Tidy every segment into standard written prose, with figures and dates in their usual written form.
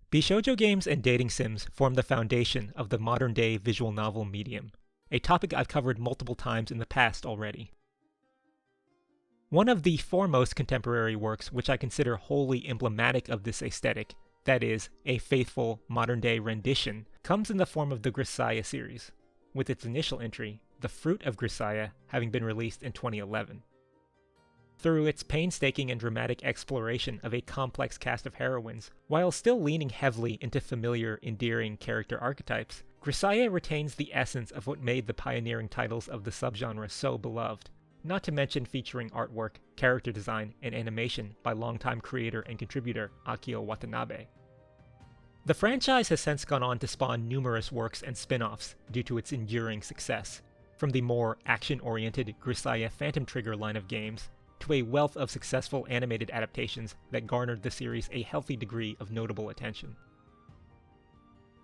Bishoujo games and dating sims form the foundation of the modern-day visual novel medium, a topic I've covered multiple times in the past already. One of the foremost contemporary works which I consider wholly emblematic of this aesthetic, that is, a faithful, modern-day rendition, comes in the form of the Grisaia series, with its initial entry, The Fruit of Grisaia, having been released in 2011. Through its painstaking and dramatic exploration of a complex cast of heroines, while still leaning heavily into familiar, endearing character archetypes, Grisaia retains the essence of what made the pioneering titles of the subgenre so beloved, not to mention featuring artwork, character design, and animation by longtime creator and contributor Akio Watanabe. The franchise has since gone on to spawn numerous works and spin-offs due to its enduring success, from the more action-oriented Grisaia Phantom Trigger line of games, to a wealth of successful animated adaptations that garnered the series a healthy degree of notable attention.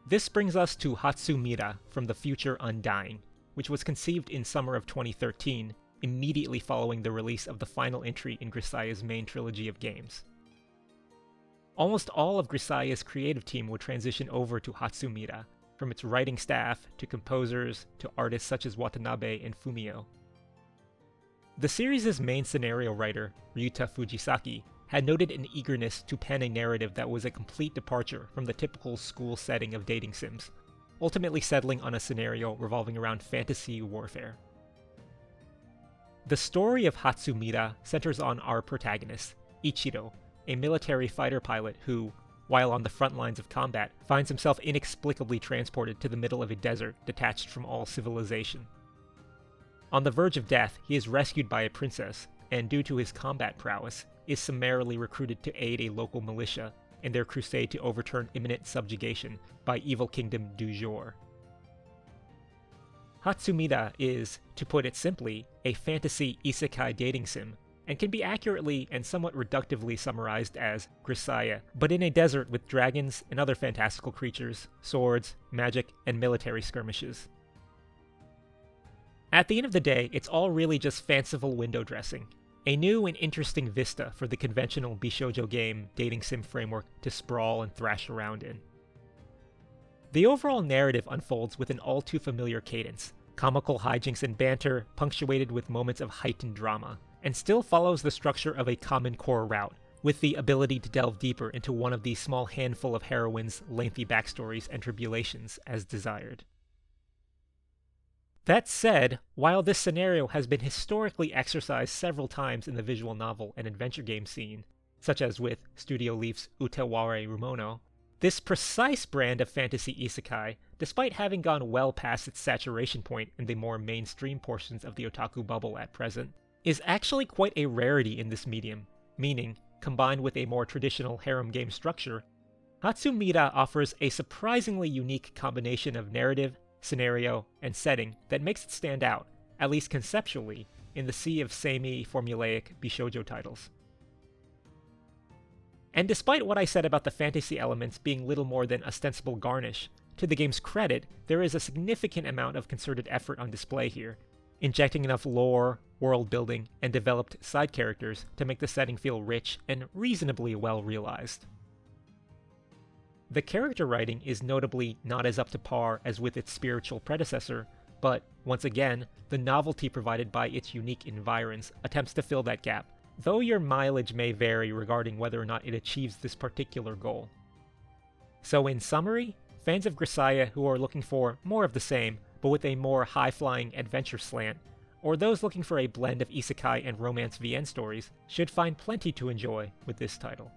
This brings us to Hatsumira from the future Undying, which was conceived in summer of 2013, immediately following the release of the final entry in Grisaia's main trilogy of games. Almost all of Grisaia's creative team would transition over to Hatsumira, from its writing staff to composers to artists such as Watanabe and Fumio. The series' main scenario writer, Ryuta Fujisaki, had noted an eagerness to pen a narrative that was a complete departure from the typical school setting of dating sims, ultimately settling on a scenario revolving around fantasy warfare. The story of Hatsumira centers on our protagonist, Ichiro, a military fighter pilot who, while on the front lines of combat, finds himself inexplicably transported to the middle of a desert detached from all civilization. On the verge of death, he is rescued by a princess, and due to his combat prowess, is summarily recruited to aid a local militia in their crusade to overturn imminent subjugation by evil kingdom du jour. Hatsumira is, to put it simply, a fantasy isekai dating sim, and can be accurately and somewhat reductively summarized as Grisaia, but in a desert with dragons and other fantastical creatures, swords, magic, and military skirmishes. At the end of the day, it's all really just fanciful window dressing, a new and interesting vista for the conventional Bishoujo game dating sim framework to sprawl and thrash around in. The overall narrative unfolds with an all-too-familiar cadence, comical hijinks and banter punctuated with moments of heightened drama, and still follows the structure of a common core route, with the ability to delve deeper into one of the small handful of heroines' lengthy backstories and tribulations as desired. That said, while this scenario has been historically exercised several times in the visual novel and adventure game scene, such as with Studio Leaf's Uteware Rumono, this precise brand of fantasy isekai, despite having gone well past its saturation point in the more mainstream portions of the otaku bubble at present, is actually quite a rarity in this medium, meaning, combined with a more traditional harem game structure, Hatsumira offers a surprisingly unique combination of narrative, scenario, and setting that makes it stand out, at least conceptually, in the sea of samey, formulaic Bishoujo titles. And despite what I said about the fantasy elements being little more than ostensible garnish, to the game's credit, there is a significant amount of concerted effort on display here, injecting enough lore, world building, and developed side characters to make the setting feel rich and reasonably well realized. The character writing is notably not as up to par as with its spiritual predecessor, but, once again, the novelty provided by its unique environs attempts to fill that gap, though your mileage may vary regarding whether or not it achieves this particular goal. So in summary, fans of Grisaia who are looking for more of the same, but with a more high-flying adventure slant, or those looking for a blend of isekai and romance VN stories, should find plenty to enjoy with this title.